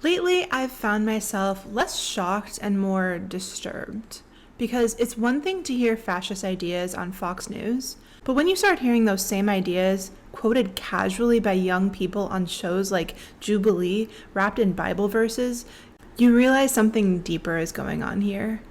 Lately, I've found myself less shocked and more disturbed. Because it's one thing to hear fascist ideas on Fox News, but when you start hearing those same ideas quoted casually by young people on shows like Jubilee, wrapped in Bible verses, you realize something deeper is going on here.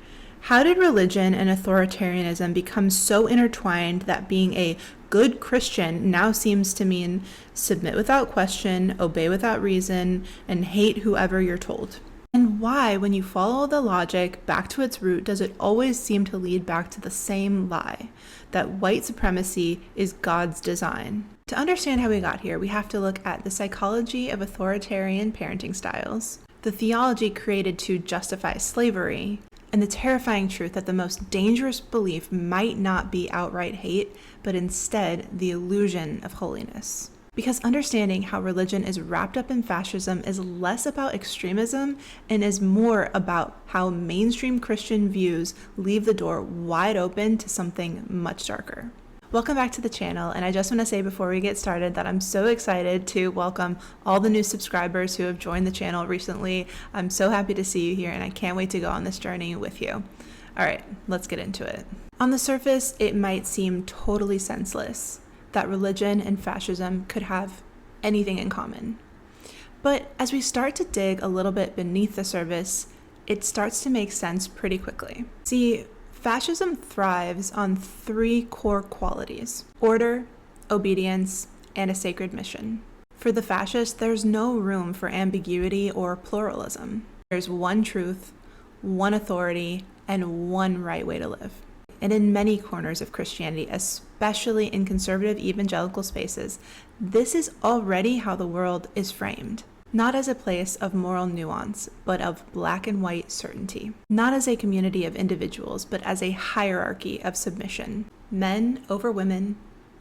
How did religion and authoritarianism become so intertwined that being a good Christian now seems to mean submit without question, obey without reason, and hate whoever you're told? And why, when you follow the logic back to its root, does it always seem to lead back to the same lie, that white supremacy is God's design? To understand how we got here, we have to look at the psychology of authoritarian parenting styles, the theology created to justify slavery, and the terrifying truth that the most dangerous belief might not be outright hate, but instead the illusion of holiness. Because understanding how religion is wrapped up in fascism is less about extremism and is more about how mainstream Christian views leave the door wide open to something much darker. Welcome back to the channel, and I just want to say before we get started that I'm so excited to welcome all the new subscribers who have joined the channel recently. I'm so happy to see you here, and I can't wait to go on this journey with you. All right, let's get into it. On the surface, it might seem totally senseless that religion and fascism could have anything in common. But as we start to dig a little bit beneath the surface, it starts to make sense pretty quickly. See, fascism thrives on three core qualities: order, obedience, and a sacred mission. For the fascist, there's no room for ambiguity or pluralism. There's one truth, one authority, and one right way to live. And in many corners of Christianity, especially in conservative evangelical spaces, this is already how the world is framed. Not as a place of moral nuance, but of black and white certainty. Not as a community of individuals, but as a hierarchy of submission. Men over women,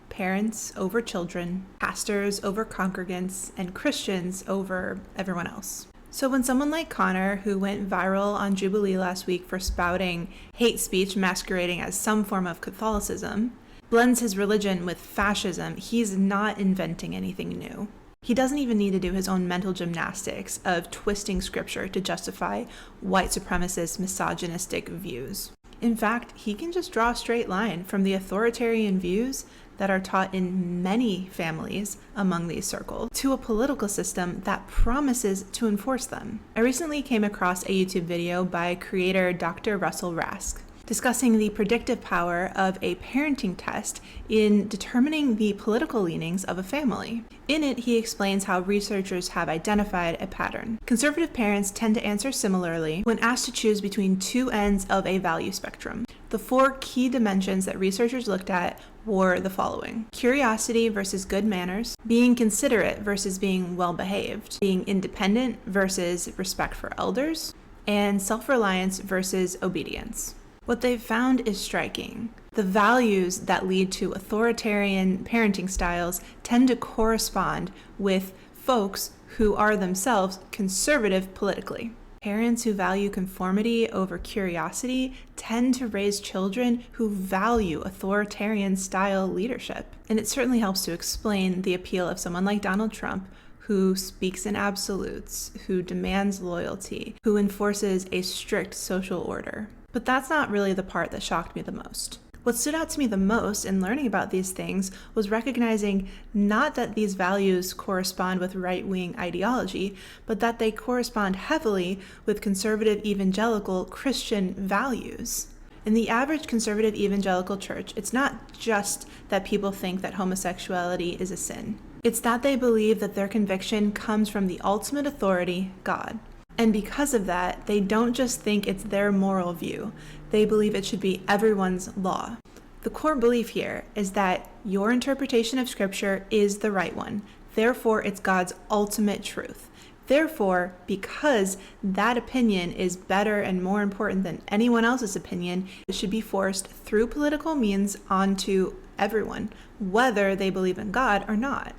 parents over children, pastors over congregants, and Christians over everyone else. So when someone like Connor, who went viral on Jubilee last week for spouting hate speech masquerading as some form of Catholicism, blends his religion with fascism, he's not inventing anything new. He doesn't even need to do his own mental gymnastics of twisting scripture to justify white supremacist, misogynistic views. In fact, he can just draw a straight line from the authoritarian views that are taught in many families among these circles to a political system that promises to enforce them. I recently came across a YouTube video by creator Dr. Russell Rask discussing the predictive power of a parenting test in determining the political leanings of a family. In it, he explains how researchers have identified a pattern. Conservative parents tend to answer similarly when asked to choose between two ends of a value spectrum. The four key dimensions that researchers looked at were the following: curiosity versus good manners, being considerate versus being well-behaved, being independent versus respect for elders, and self-reliance versus obedience. What they've found is striking. The values that lead to authoritarian parenting styles tend to correspond with folks who are themselves conservative politically. Parents who value conformity over curiosity tend to raise children who value authoritarian style leadership. And it certainly helps to explain the appeal of someone like Donald Trump, who speaks in absolutes, who demands loyalty, who enforces a strict social order. But that's not really the part that shocked me the most. What stood out to me the most in learning about these things was recognizing not that these values correspond with right-wing ideology, but that they correspond heavily with conservative evangelical Christian values. In the average conservative evangelical church, it's not just that people think that homosexuality is a sin. It's that they believe that their conviction comes from the ultimate authority, God. And because of that, they don't just think it's their moral view. They believe it should be everyone's law. The core belief here is that your interpretation of Scripture is the right one. Therefore, it's God's ultimate truth. Therefore, because that opinion is better and more important than anyone else's opinion, it should be forced through political means onto everyone, whether they believe in God or not.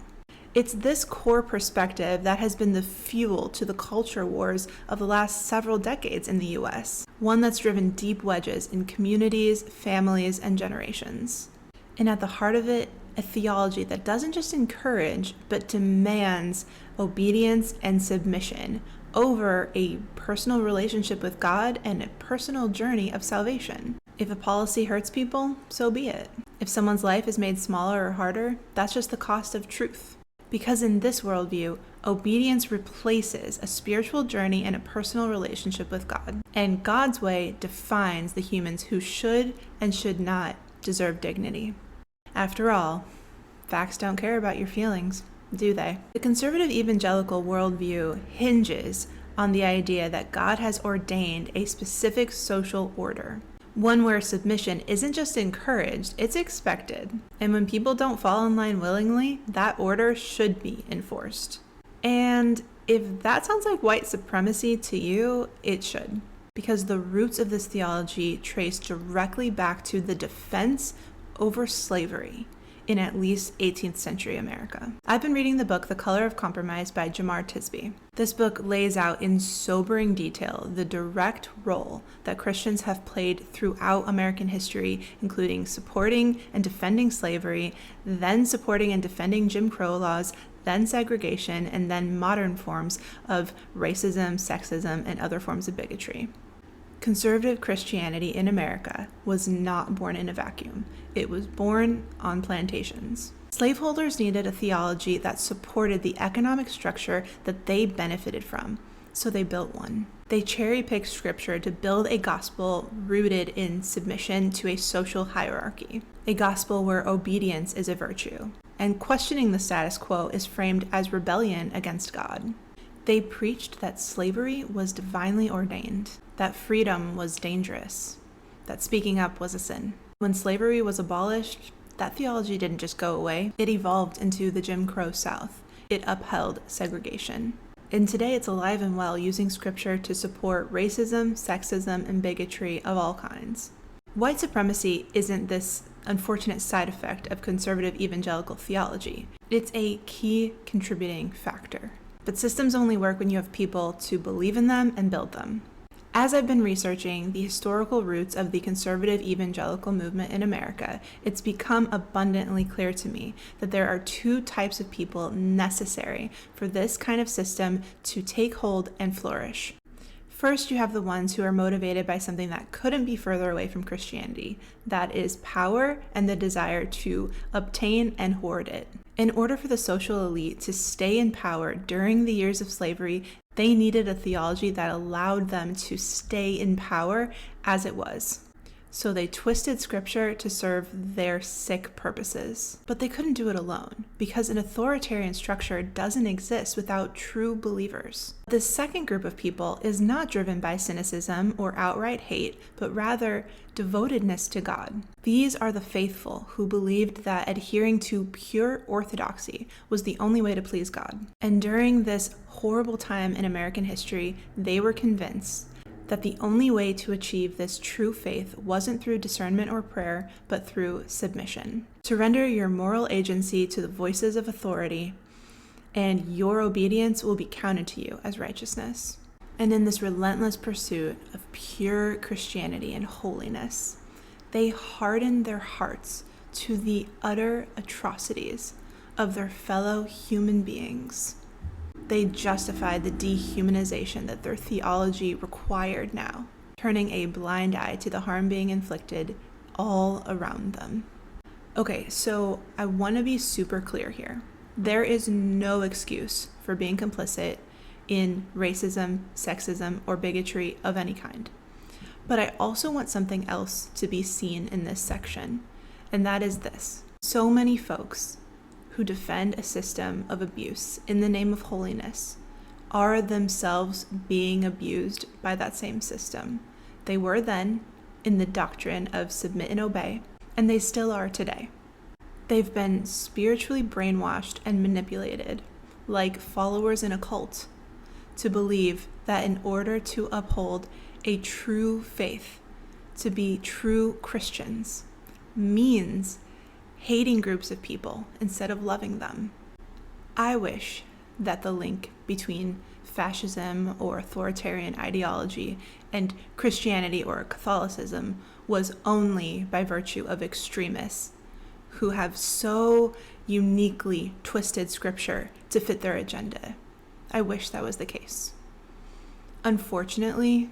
It's this core perspective that has been the fuel to the culture wars of the last several decades in the US, one that's driven deep wedges in communities, families, and generations. And at the heart of it, a theology that doesn't just encourage, but demands obedience and submission, over a personal relationship with God and a personal journey of salvation. If a policy hurts people, so be it. If someone's life is made smaller or harder, that's just the cost of truth. Because in this worldview, obedience replaces a spiritual journey and a personal relationship with God. And God's way defines the humans who should and should not deserve dignity. After all, facts don't care about your feelings, do they? The conservative evangelical worldview hinges on the idea that God has ordained a specific social order. One where submission isn't just encouraged, it's expected. And when people don't fall in line willingly, that order should be enforced. And if that sounds like white supremacy to you, it should. Because the roots of this theology trace directly back to the defense over slavery in at least 18th century America. I've been reading the book The Color of Compromise by Jemar Tisby. This book lays out in sobering detail the direct role that Christians have played throughout American history, including supporting and defending slavery, then supporting and defending Jim Crow laws, then segregation, and then modern forms of racism, sexism, and other forms of bigotry. Conservative Christianity in America was not born in a vacuum. It was born on plantations. Slaveholders needed a theology that supported the economic structure that they benefited from, so they built one. They cherry-picked scripture to build a gospel rooted in submission to a social hierarchy, a gospel where obedience is a virtue, and questioning the status quo is framed as rebellion against God. They preached that slavery was divinely ordained, that freedom was dangerous, that speaking up was a sin. When slavery was abolished, that theology didn't just go away. It evolved into the Jim Crow South. It upheld segregation. And today it's alive and well, using scripture to support racism, sexism, and bigotry of all kinds. White supremacy isn't this unfortunate side effect of conservative evangelical theology. It's a key contributing factor. But systems only work when you have people to believe in them and build them. As I've been researching the historical roots of the conservative evangelical movement in America, it's become abundantly clear to me that there are two types of people necessary for this kind of system to take hold and flourish. First, you have the ones who are motivated by something that couldn't be further away from Christianity. That is power and the desire to obtain and hoard it. In order for the social elite to stay in power during the years of slavery, they needed a theology that allowed them to stay in power as it was. So they twisted scripture to serve their sick purposes. But they couldn't do it alone, because an authoritarian structure doesn't exist without true believers. The second group of people is not driven by cynicism or outright hate, but rather devotedness to God. These are the faithful who believed that adhering to pure orthodoxy was the only way to please God. And during this horrible time in American history, they were convinced that the only way to achieve this true faith wasn't through discernment or prayer, but through submission. Surrender your moral agency to the voices of authority, and your obedience will be counted to you as righteousness. And in this relentless pursuit of pure Christianity and holiness, they hardened their hearts to the utter atrocities of their fellow human beings. They justified the dehumanization that their theology required now, turning a blind eye to the harm being inflicted all around them. Okay, so I want to be super clear here. There is no excuse for being complicit in racism, sexism, or bigotry of any kind. But I also want something else to be seen in this section, and that is this. So many folks who defend a system of abuse in the name of holiness are themselves being abused by that same system. They were then in the doctrine of submit and obey, and they still are today. They've been spiritually brainwashed and manipulated, like followers in a cult, to believe that in order to uphold a true faith, to be true Christians, means hating groups of people instead of loving them. I wish that the link between fascism or authoritarian ideology and Christianity or Catholicism was only by virtue of extremists who have so uniquely twisted scripture to fit their agenda. I wish that was the case. Unfortunately,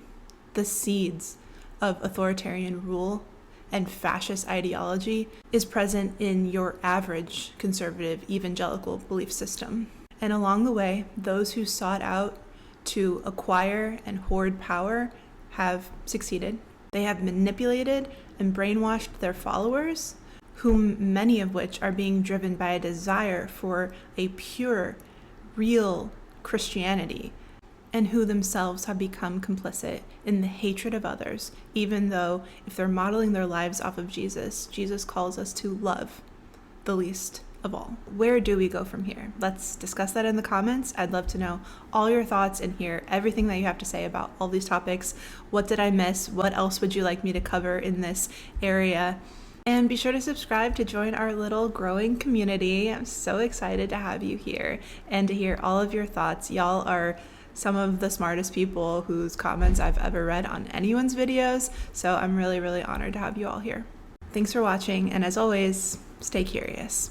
the seeds of authoritarian rule and fascist ideology is present in your average conservative evangelical belief system. And along the way, those who sought out to acquire and hoard power have succeeded. They have manipulated and brainwashed their followers, whom many of which are being driven by a desire for a pure, real Christianity, and who themselves have become complicit in the hatred of others, even though if they're modeling their lives off of Jesus, Jesus calls us to love the least of all. Where do we go from here? Let's discuss that in the comments. I'd love to know all your thoughts and hear everything that you have to say about all these topics. What did I miss? What else would you like me to cover in this area? And be sure to subscribe to join our little growing community. I'm so excited to have you here and to hear all of your thoughts. Y'all are some of the smartest people whose comments I've ever read on anyone's videos, so I'm really, really honored to have you all here. Thanks for watching, and as always, stay curious.